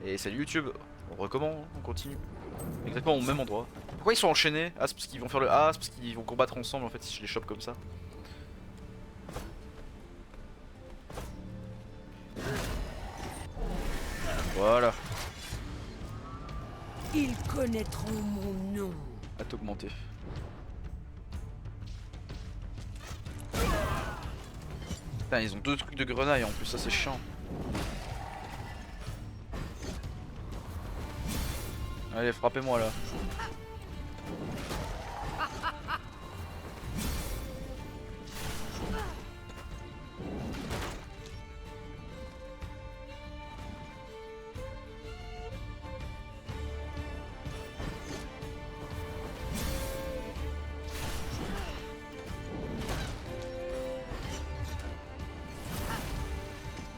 Et salut YouTube, on recommence, on continue. Exactement au même endroit. Pourquoi ils sont enchaînés? Ah c'est parce qu'ils vont faire le A, c'est parce qu'ils vont combattre ensemble en fait si je les chope comme ça. Voilà, Ils connaîtront mon nom. à t'augmenter. Putain ils ont deux trucs de grenaille en plus, ça c'est chiant. Allez frappez-moi là.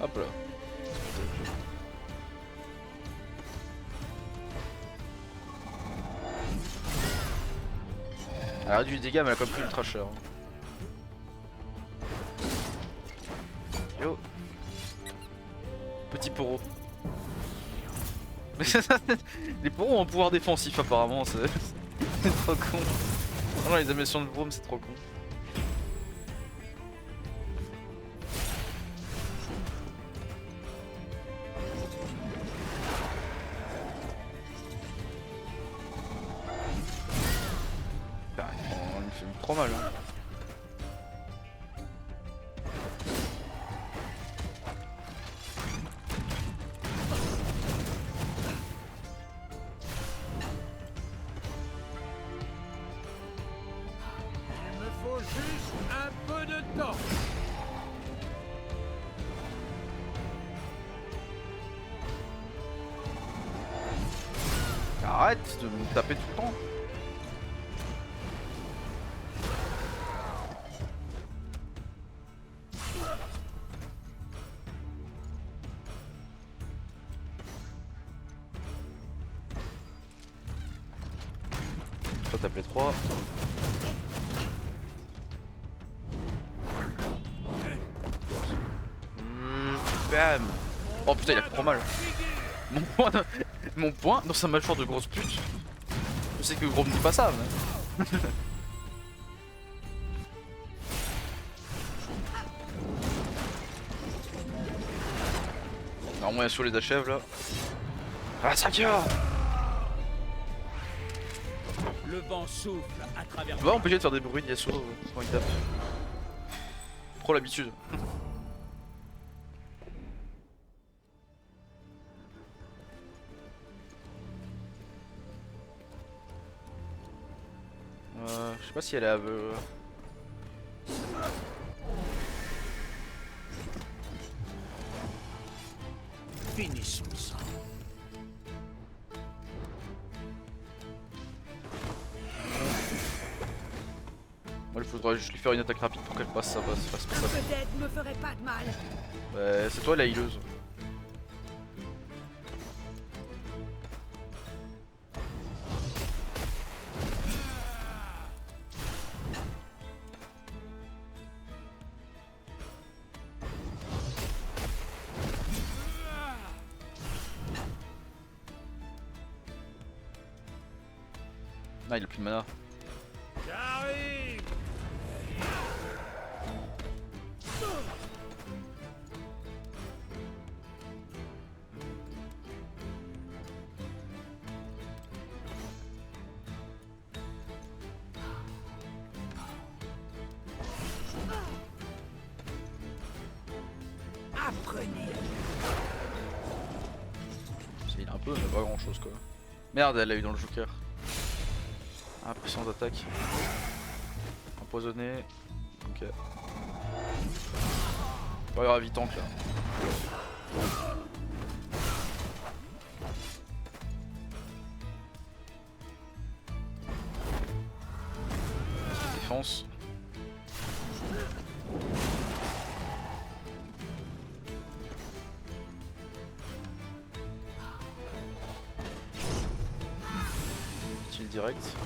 Hop là. Elle a réduit les dégâts mais elle a quand même pris ultra cher. Yo. Petit poro. Les poros ont un pouvoir défensif apparemment, c'est trop con. Non, les animations de Brome c'est trop con. Putain, il me fait trop mal. Hein. Il me faut juste un peu de temps. Arrête de me taper tout le temps. Toi t'appelais 3. Bam. Oh putain il a fait trop mal. Mon point dans sa mâchoire de grosse pute. Je sais que Gros me dit pas ça mais... Normalement il y a sur les achèves là. Ah Sakia. Le vent souffle à travers. On va empêcher de faire des bruits de Yasuo quand il tape. Trop l'habitude. Je sais pas si elle est aveugle. Finissons ça. Moi il faudrait juste lui faire une attaque rapide pour qu'elle passe, ça va se passe pas ça. Peut-être me ferait pas de mal. Bah, c'est toi la healeuse. Ah il a plus de mana. J'arrive. Apprenez. Il a un peu mais pas grand chose quoi. Merde elle l'a eu dans le joker. Ah puissance d'attaque. Empoisonné. Ok. Pas grave il tank là. Défense. Utile direct.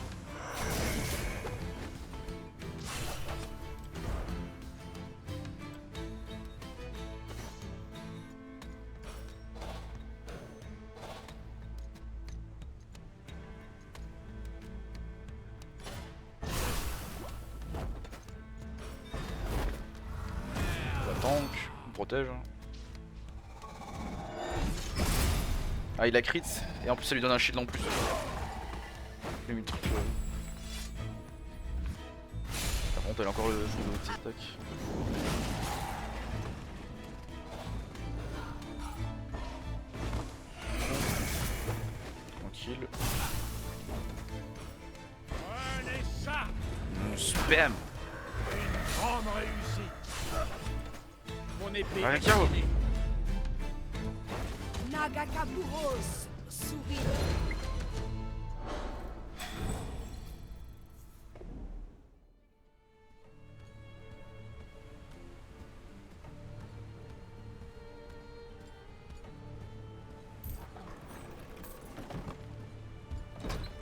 protège. Hein. Ah, il a crit, et en plus ça lui donne un shield en plus. J'ai mis le truc. Par contre, elle a encore le jeu de tic tac. Tranquille. Prenez ça! Spam! Une grande réussite! Mon épée Ah, est Kao. finie. Nagakaburos, souris.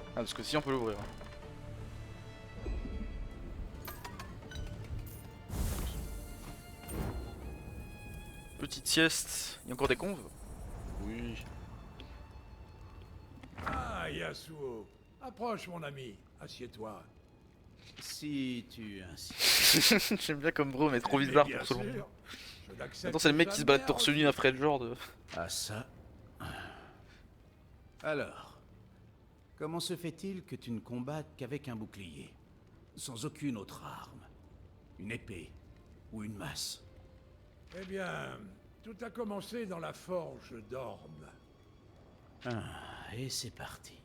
Ah, parce que si on peut l'ouvrir. Petite sieste. Il y a encore des conves? Oui. Ah, Yasuo. Approche, mon ami. Assieds-toi. Si tu insistes. J'aime bien comme bro, mais trop Mais bizarre bien pour ce monde. sûr, je n'accepte Attends, c'est le mec qui se balade jamais torse nu après le genre de. Ah ça. Alors, comment se fait-il que tu ne combattes qu'avec un bouclier, sans aucune autre arme? Une épée ou une masse? Eh bien, tout a commencé dans la forge d'Orme. Ah, et c'est parti.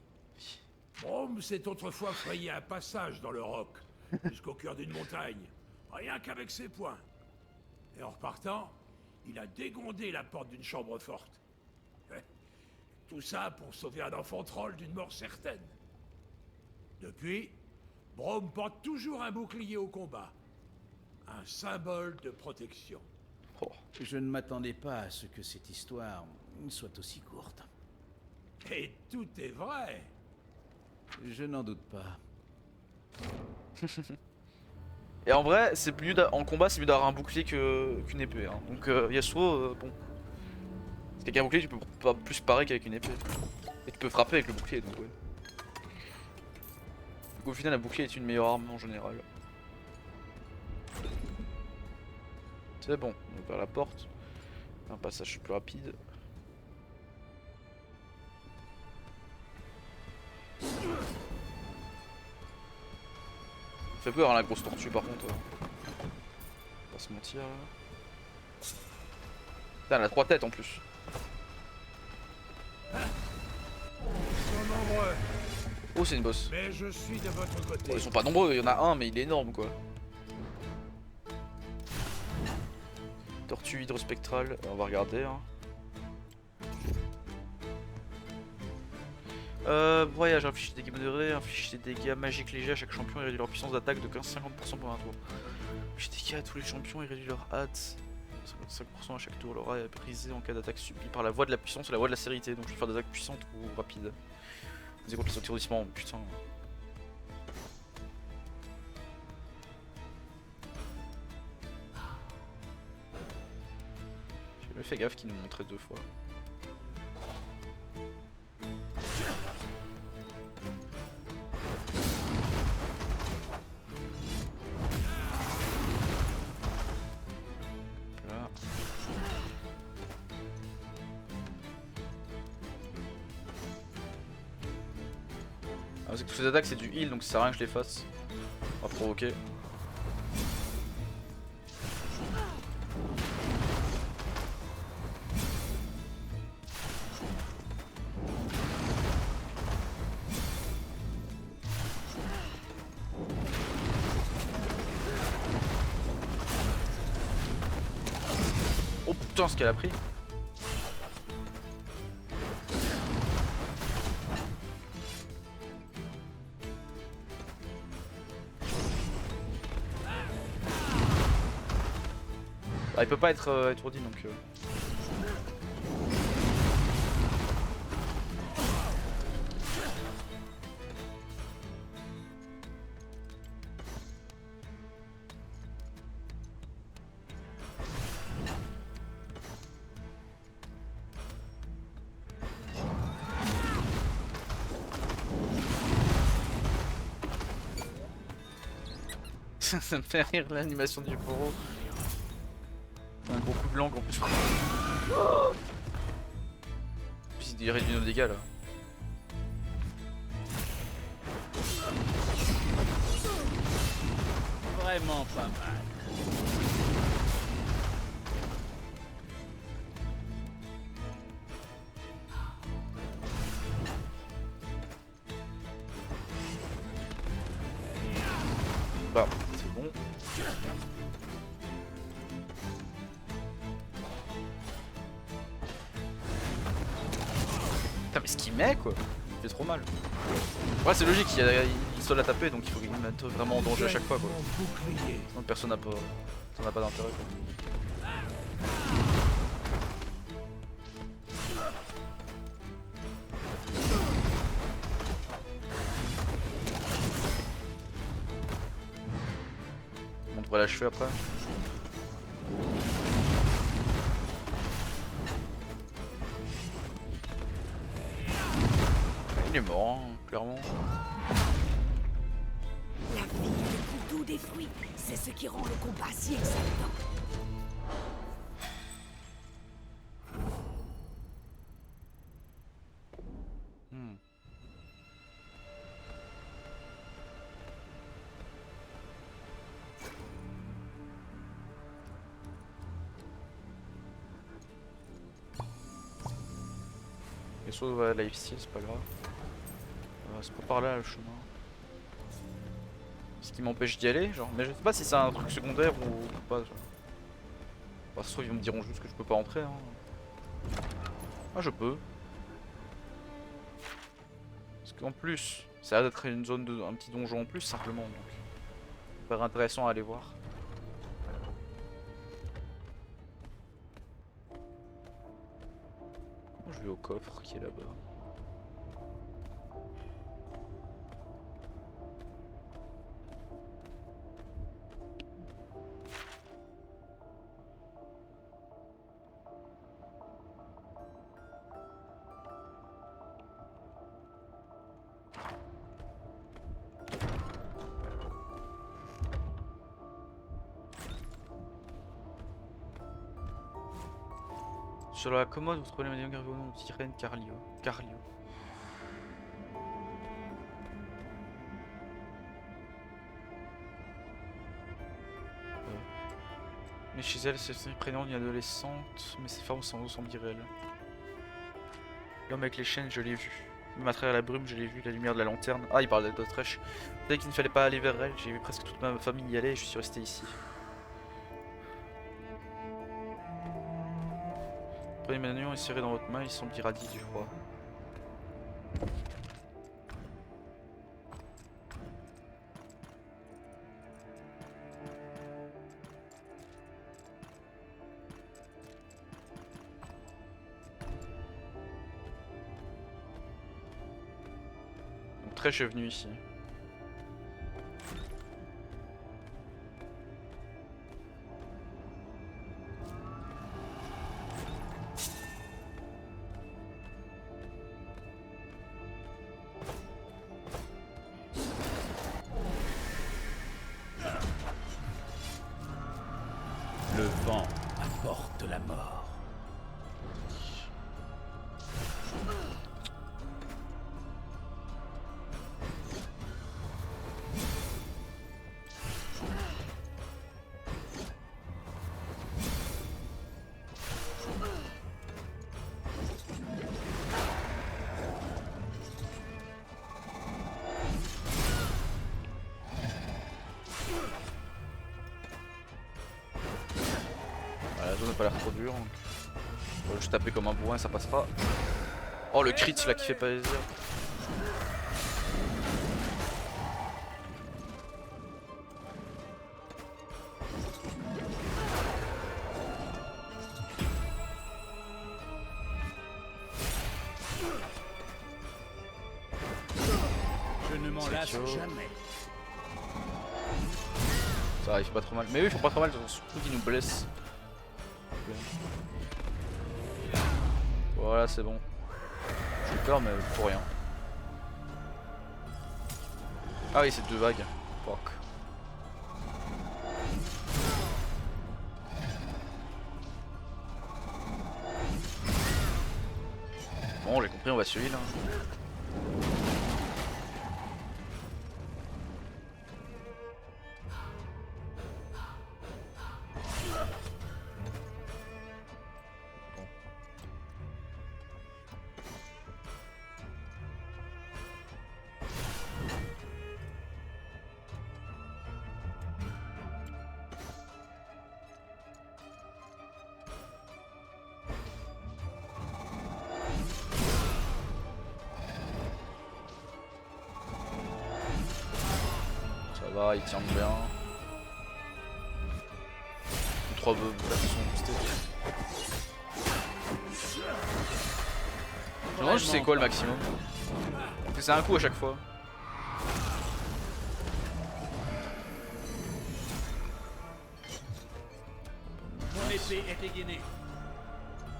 Brome s'est autrefois frayé un passage dans le roc, jusqu'au cœur d'une montagne, rien qu'avec ses poings. Et en repartant, il a dégondé la porte d'une chambre forte. Tout ça pour sauver un enfant troll d'une mort certaine. Depuis, Brome porte toujours un bouclier au combat. Un symbole de protection. Oh. Je ne m'attendais pas à ce que cette histoire soit aussi courte. Et tout est vrai. Je n'en doute pas. Et en vrai, c'est mieux en combat, c'est mieux d'avoir un bouclier qu'une épée. Hein. Donc Yasuo, bon. Parce qu'avec un bouclier, tu peux pas plus parer qu'avec une épée. Et tu peux frapper avec le bouclier, donc ouais. Donc au final, un bouclier est une meilleure arme en général. C'est bon, on va vers la porte. Un passage plus rapide. Fait peur hein, la grosse tortue par contre. Pas se mentir là. Putain, elle a 3 têtes en plus. Ils sont nombreux, Oh, c'est une boss. mais je suis de votre côté. Ils sont pas nombreux, il y en a un mais il est énorme quoi. Tortue hydrospectrale, on va regarder. Hein. Voyage, inflige des dégâts modérés, inflige des dégâts magiques légers à chaque champion et réduit leur puissance d'attaque de 15-50% pour un tour. Inflige des dégâts à tous les champions et réduit leur hâte 55% à chaque tour. L'aura est brisée en cas d'attaque subie par la voie de la puissance et la voie de la sérénité. Donc je peux faire des attaques puissantes ou rapides. Vous contre les étourdissements, putain. J'ai jamais fait gaffe qu'il nous montrait 2 fois. Là. Ah, c'est que toutes ces attaques c'est du heal donc ça sert à rien que je les fasse. On va provoquer. Oh putain ce qu'elle a pris. Ah, il peut pas être étourdi donc Ça me fait rire l'animation du bourreau. Un gros coup blanc en plus. Puis il réduit nos dégâts là. Vraiment pas mal. Bah, c'est bon. Putain, mais ce qu'il met quoi, il fait trop mal. Ouais, c'est logique, il seul à taper donc il faut qu'il mette vraiment en danger à chaque fois quoi. Sinon personne n'a pas, ça n'a pas d'intérêt quoi. On devrait l'achever après. Il est mort, hein, clairement. La vie le plus doux des fruits, c'est ce qui rend le combat si exaltant. Hmm. Et soit ouais, lifesteal, c'est pas grave. C'est pas par là le chemin. Ce qui m'empêche d'y aller, genre. Mais je sais pas si c'est un truc secondaire ou pas. Genre. Bah, ça se trouve, ils me diront juste que je peux pas entrer. Hein. Ah, je peux. Parce qu'en plus, ça a l'air d'être une zone de. Un petit donjon en plus, simplement. Donc, super intéressant à aller voir. Je vais au coffre qui est là-bas. Sur la commode, vous trouvez les médaillons gravés au nom de Tyrène Carlio. Mais chez elle, c'est une prénom d'une adolescente, mais ses formes semblent irréelles. L'homme avec les chaînes, je l'ai vu. Même à travers la brume, je l'ai vu, la lumière de la lanterne. Ah, il parle d'Autrèche. Vous savez qu'il ne fallait pas aller vers elle, j'ai vu presque toute ma famille y aller et je suis resté ici. Prenez mes médaillons et serrez dans votre main, ils semblent irradiés du froid. Donc Trèche est venu ici. Le vent apporte la mort. La zone n'a pas l'air trop dure. Donc... On va juste taper comme un bourrin, ça passera. Oh le crit là qui fait plaisir. Je ne m'en lasse chaud. jamais. Ça arrive pas trop mal. Mais oui, ils font pas trop mal, surtout qu'ils nous blessent. Voilà, c'est bon. J'ai peur, mais pour rien. Ah oui, c'est 2 vagues. Fuck. Bon, j'ai compris, on va sur l'île. Ça va, il tient bien. 3 bœufs, là, ils sont boostés. Je me demande si c'est quoi le maximum. Parce que c'est un coup à chaque fois. Mon épée est dégainée.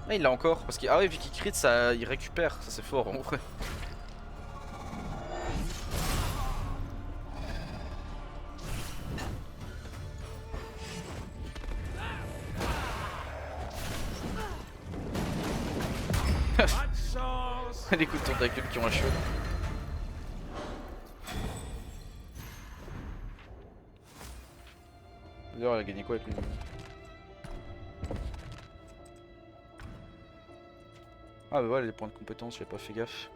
Ah, il l'a encore. Parce que, ah ouais, vu qu'il crit, ça, il récupère. Ça, c'est fort en vrai. Pas de chance. Les coups de tentacule qui ont un cheveu. D'ailleurs, elle a gagné quoi avec lui? Ah bah voilà les points de compétence, j'ai pas fait gaffe.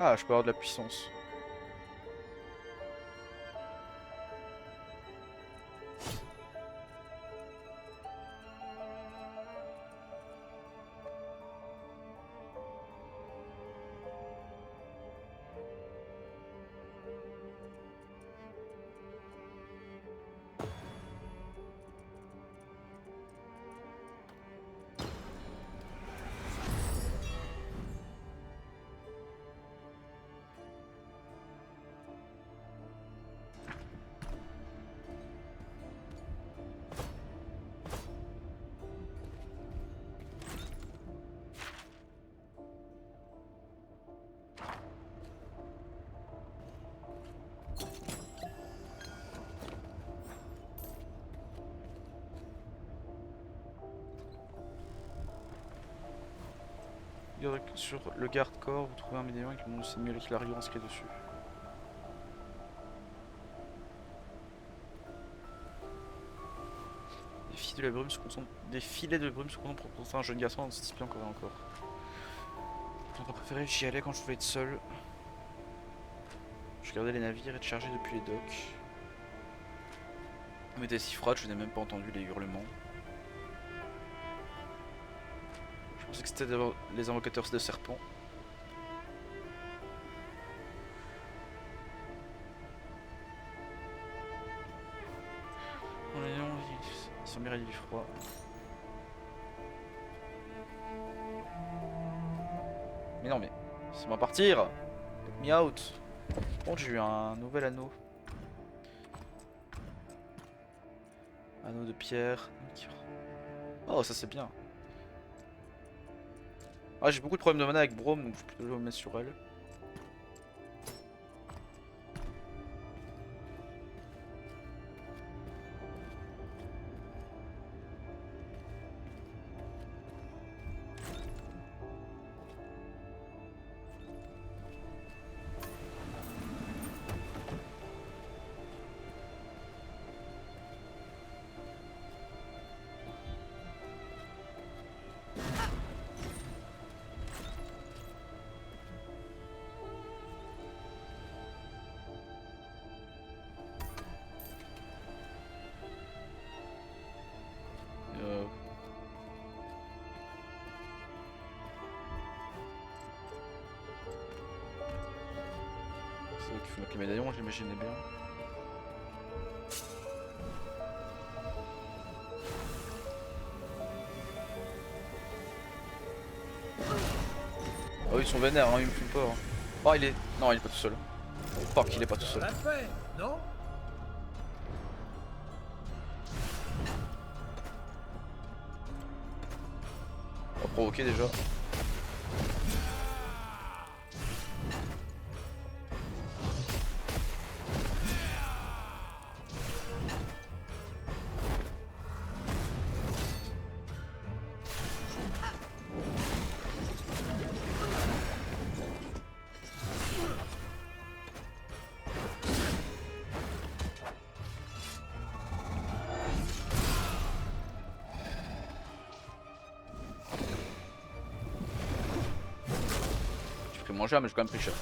Ah, je peux avoir de la puissance. Sur le garde-corps, vous trouvez un médaillon avec le nom de Samuel Clario inscrit dessus. Des filets de brume se concentrent pour concentrer un jeune garçon dans cette discipline encore et encore. Mon endroit préféré, j'y allais quand je voulais être seul. Je regardais les navires être chargés depuis les docks. Il m'était si froide, je n'ai même pas entendu les hurlements. Je pensais que c'était les invocateurs de serpents. Oh les lions, ils sont mirés du froid. Mais non mais, laissez-moi partir. Let me out. Bon, j'ai eu un nouvel anneau. Anneau de pierre. Oh, ça c'est bien. Ah, j'ai beaucoup de problèmes de mana avec Braum, donc faut plutôt le mettre sur elle. C'est eux qui font mettre les médaillons, j'imaginais bien. Oh, ils sont vénères, hein, ils me fument pas. Hein. Oh, il est. Non, il est pas tout seul. Pas qu'il est pas tout seul. La paix, non? On va provoquer déjà. J'ai pris moins cher mais j'ai quand même pris cher.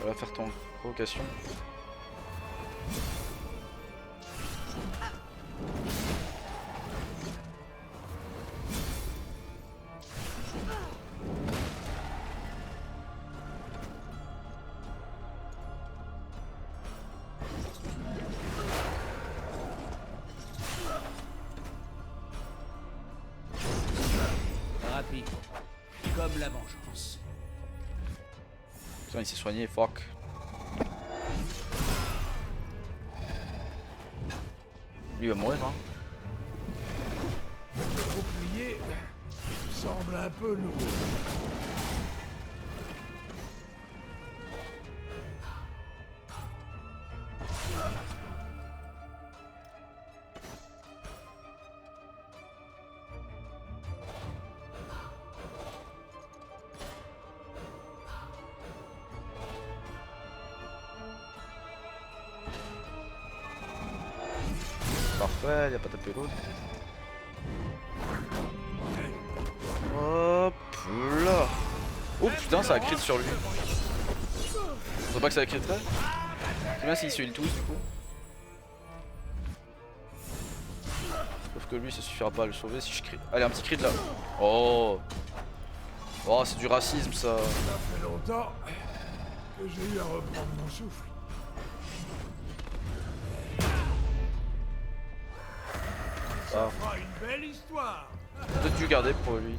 Voilà, faire ton provocation. Rapide. Comme la vengeance. Putain, il s'est soigné, fuck. Lui il va mourir, hein. Le bouclier semble un peu lourd. Parfait, il a pas tapé l'autre. Hop là. Oh putain, ça a crit sur lui. Je pensais pas que ça a criterait. C'est bien s'il se heal tous du coup. Sauf que lui ça suffira pas à le sauver si je crie. Allez, un petit crit là. Oh. Oh, c'est du racisme ça. Ça fait longtemps que j'ai eu à reprendre mon souffle. Ça Ah. fera une belle histoire. Peut-être dû garder pour lui.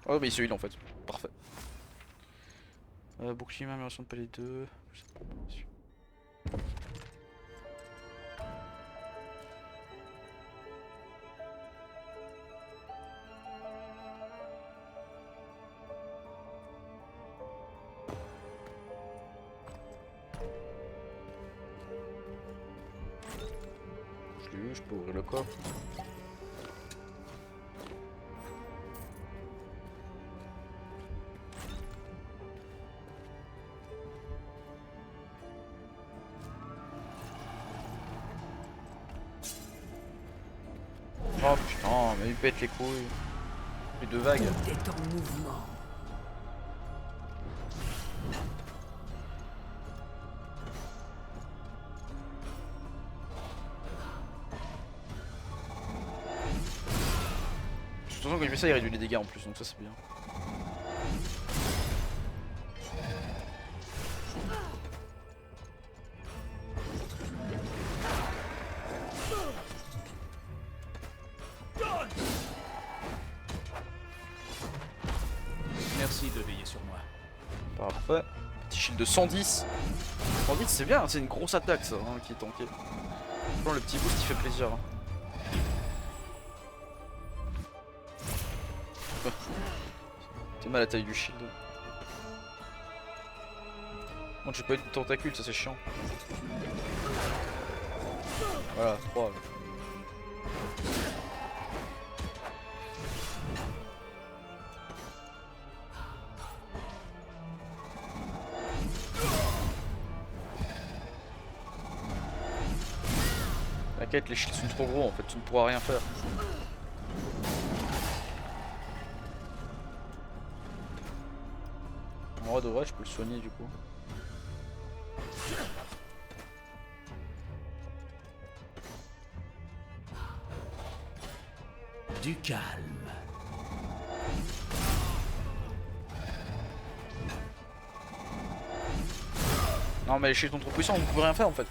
Oh mais il se heal en fait. Parfait. Bouclier, amélioration de palier 2. Je l'ai eu, je peux ouvrir le coffre. Oh putain, mais il pète les couilles. Les deux vagues. Tout est en mouvement. De toute façon, quand il fait ça, il réduit les dégâts en plus, donc ça c'est bien. Merci de veiller sur moi. Parfait. Petit shield de 110. 110 c'est bien, c'est une grosse attaque ça hein, qui est tankée. Franchement, le petit boost il fait plaisir. Hein. T'es mal à la taille du shield. Bon, j'ai pas eu de tentacule, ça c'est chiant. Voilà, 3. T'inquiète, les shields sont trop gros en fait, tu ne pourras rien faire. En vrai de vrai, je peux le soigner du coup. Du calme. Non mais les shields sont trop puissants, on peut rien faire en fait.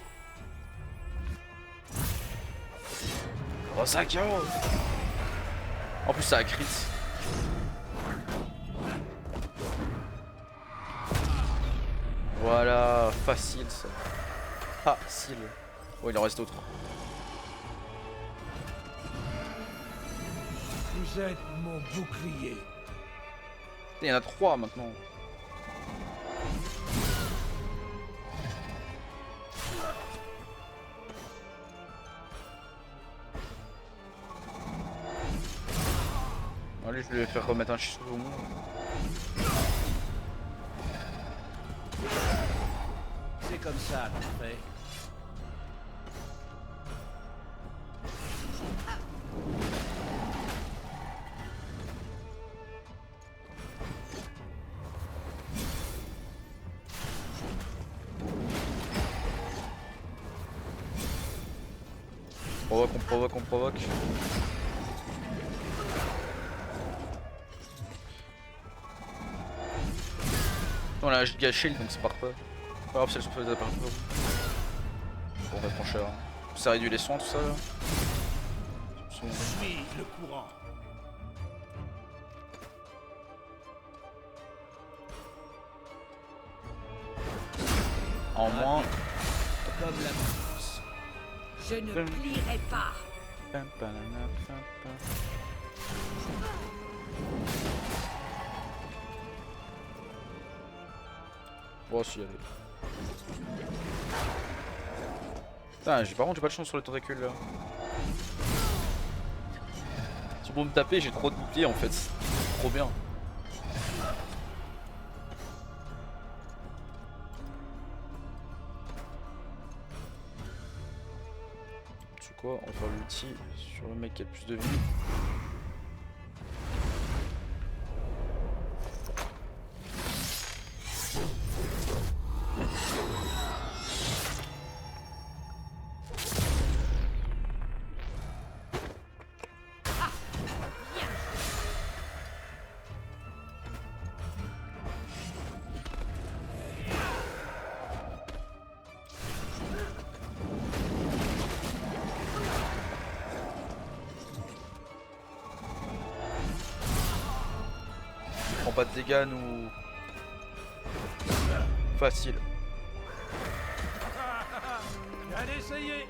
Osaka. En plus ça a crit. Voilà, facile ça. Facile. Oh, il en reste d'autres. Vous êtes mon bouclier. Il y en a 3 maintenant. Allez, je vais faire remettre un chiffre au moins. C'est comme ça qu'on fait. On provoque, on provoque. On a un giga shield donc c'est parfait. Pas grave, c'est le souffle de la part. Bon, on va prendre cher. Ça réduit les soins, tout ça là. Suis le courant. En moins. Comme la mousse. Je ne plierai pas. Bon, si, allez. Putain, par contre, j'ai pas de chance sur le tentacule là. Si pour me taper, j'ai trop de boucliers en fait. Trop bien. Tu sais quoi, on va faire l'ulti sur le mec qui a le plus de vie. Pas de dégâts nous. Facile. Allez, essayez.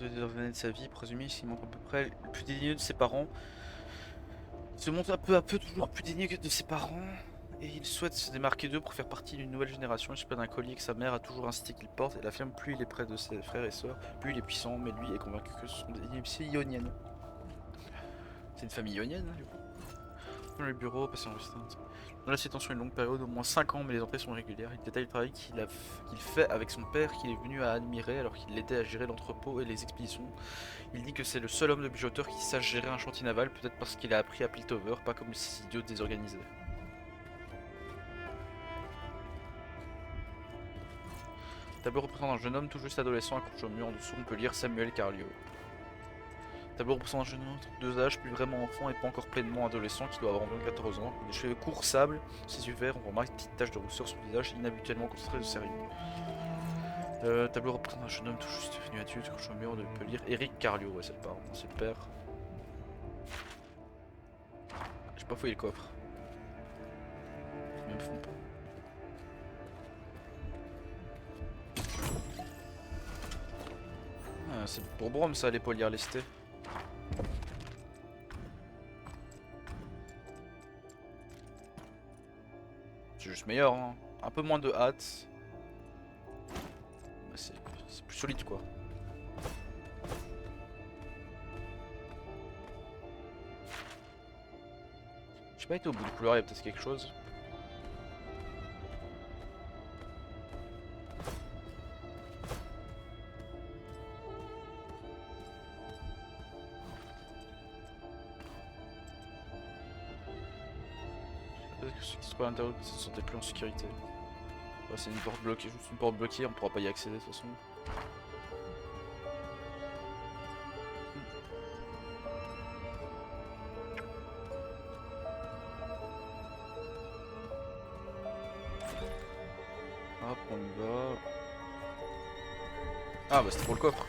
De revenir de sa vie, présumé s'il manque à peu près le plus dédaigneux de ses parents. Il se montre peu à peu toujours plus dédaigneux de ses parents et il souhaite se démarquer d'eux pour faire partie d'une nouvelle génération. Il se plaint d'un collier que sa mère a toujours incité qu'il porte et l'affirme plus il est près de ses frères et sœurs, plus il est puissant, mais lui est convaincu que ce sont des initiés ioniennes. C'est une famille ionienne, hein, du coup. Dans le bureau, passer en restante. Dans la séance sur une longue période, au moins 5 ans, mais les entrées sont régulières. Il détaille le travail qu'il fait avec son père, qu'il est venu à admirer alors qu'il l'aidait à gérer l'entrepôt et les expéditions. Il dit que c'est le seul homme de bijoteur qui sache gérer un chantier naval, peut-être parce qu'il a appris à Piltover, pas comme ces idiots désorganisés. Tableau représentant un jeune homme tout juste adolescent accroché au mur en dessous, on peut lire Samuel Carlio. Tableau représentant un jeune homme de 2 âges, plus vraiment enfant et pas encore pleinement adolescent, qui doit avoir environ 14 ans. Des cheveux courts sable, ses yeux verts, on remarque une petite tache de rousseur sur le visage, inhabituellement concentré de sérieux. Tableau représentant un jeune homme tout juste devenu adulte, accroché au mur, on peut lire Eric Carlio, ouais c'est le parent, c'est le père. J'ai pas fouillé le coffre. Ils me font pas. Ah, c'est pour Brom ça, les polir lestés. C'est juste meilleur, hein. Un peu moins de hâte. Bah, c'est plus solide quoi. J'ai pas été au bout du couloir, il y a peut-être quelque chose. Peut-être que ceux qui se trouvent à l'intérieur ne se sentaient plus en sécurité. Ouais, c'est une porte bloquée, juste une porte bloquée, on pourra pas y accéder de toute façon. Ah bah c'était pour le coffre.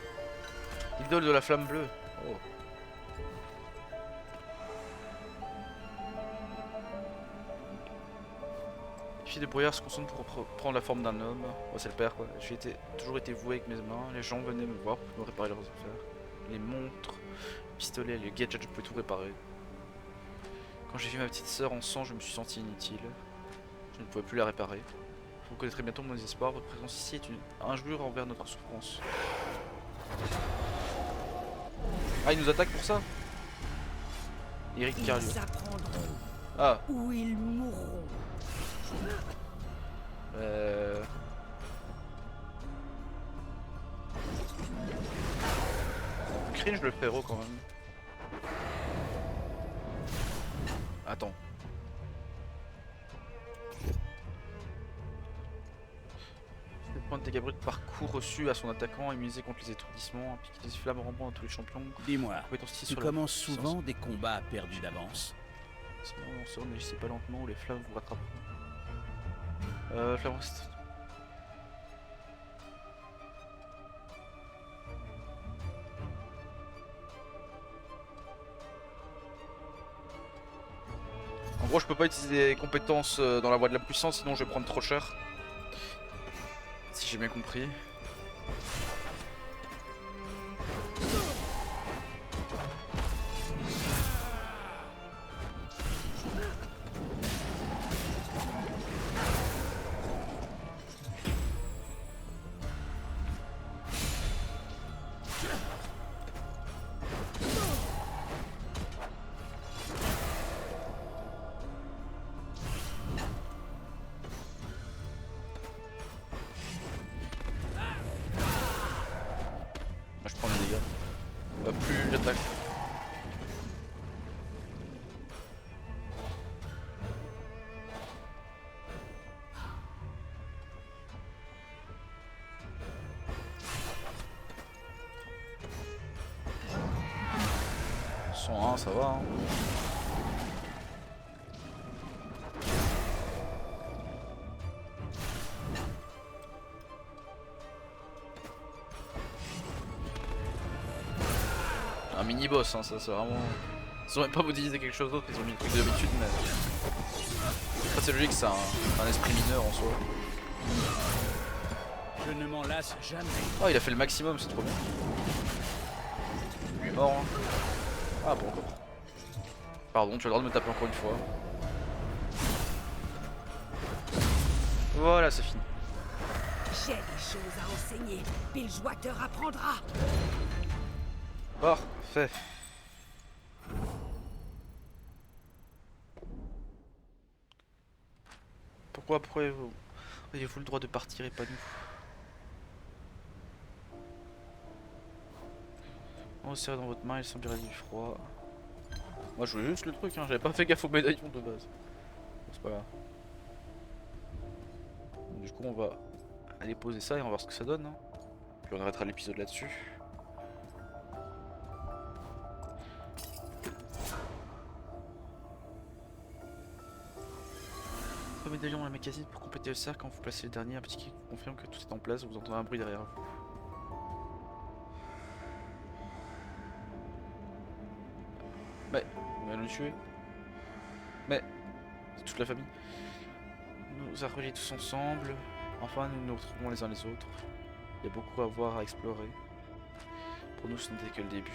Idole de la flamme bleue. Oh. Les filles de brouillard se concentrent pour prendre la forme d'un homme. Oh, c'est le père quoi. J'ai toujours été voué avec mes mains. Les gens venaient me voir pour me réparer leurs affaires. Les montres, les pistolets, les gadgets, je pouvais tout réparer. Quand j'ai vu ma petite sœur en sang, je me suis senti inutile. Je ne pouvais plus la réparer. Vous connaîtrez bientôt mon désespoir. Votre présence ici est une injure envers notre souffrance. Ah, il nous attaque pour ça? Eric Ils Carlio. apprendront Ah, ou ils mourront. Cringe le frérot quand même. Attends. Le point de dégâts bruts de parcours reçu à son attaquant immunisé contre les étourdissements, appliquer des flammes rampant à tous les champions. Dis-moi, Compétence ici tu sur la commences puissance. souvent des combats perdus d'avance. Sinon, on sort, n'agissez pas lentement ou les flammes vous rattraperont. Flamme reste. En gros, je peux pas utiliser des compétences dans la voie de la puissance, sinon je vais prendre trop cher. Si j'ai bien compris. Moi je prends les dégâts. Plus j'attaque. Ça va hein. Un mini boss hein, ça c'est vraiment... Ils ont même pas modélisé quelque chose d'autre, ils ont mis le truc d'habitude mais... Après c'est logique, c'est un esprit mineur en soi. Je ne m'en lasse jamais. Oh il a fait le maximum, c'est trop bien. Lui est mort hein. Ah bon encore. Pardon, tu as le droit de me taper encore une fois. Voilà, c'est fini. J'ai des choses à enseigner. Bilgewater apprendra. Parfait. Pourquoi avez-vous le droit de partir et pas nous? On serre dans votre main, il semblera du froid. Moi je voulais juste le truc, hein. J'avais pas fait gaffe au médaillon de base. C'est pas grave. Du coup on va aller poser ça et on va voir ce que ça donne. Hein. Puis on arrêtera l'épisode là-dessus. Le médaillon dans la mécanique pour compléter le cercle. Quand vous placez le dernier, un petit qui confirme que tout est en place. Vous entendrez un bruit derrière vous. Mais, on va le tuer. Mais, c'est toute la famille. Nous arrêtons tous ensemble. Enfin, nous nous retrouvons les uns les autres. Il y a beaucoup à voir, à explorer. Pour nous, ce n'était que le début.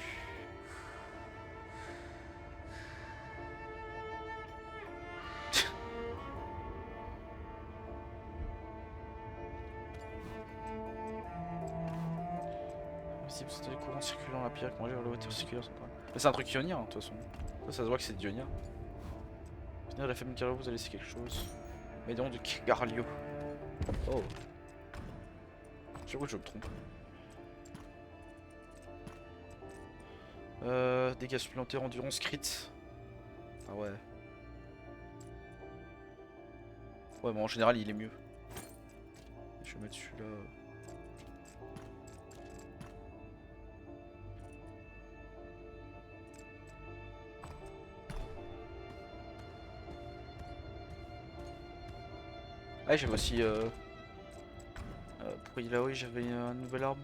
Si vous sentez le courant circulant la pierre, comment dire le water circulaire central. Mais c'est un truc ionien, de toute façon. Ça se voit que c'est d'ionien. Venir la famille Carlo vous a laissé quelque chose. Médaillon de Garlio. Oh. Je sais que je me trompe. Dégâts supplémentaires, endurance crit. Ah ouais. Ouais, mais en général, il est mieux. Je vais mettre celui-là. Ah, j'avais aussi. Pour Ilaoi, j'avais une nouvelle arme.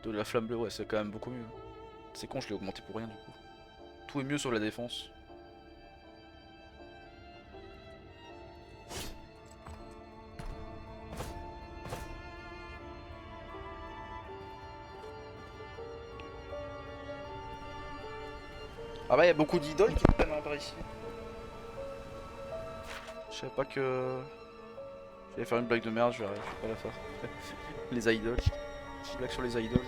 De la flamme bleue, ouais, c'est quand même beaucoup mieux. C'est con, je l'ai augmenté pour rien du coup. Tout est mieux sur la défense. Ah bah, il y a beaucoup d'idoles qui prennent par ici. Je savais pas que... J'allais faire une blague de merde, je vais pas la faire. Les idoles. Blague sur les idoles.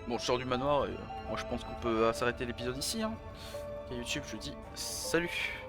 Bon, je sors du manoir et moi je pense qu'on peut s'arrêter l'épisode ici. Hein. Et YouTube, je dis salut.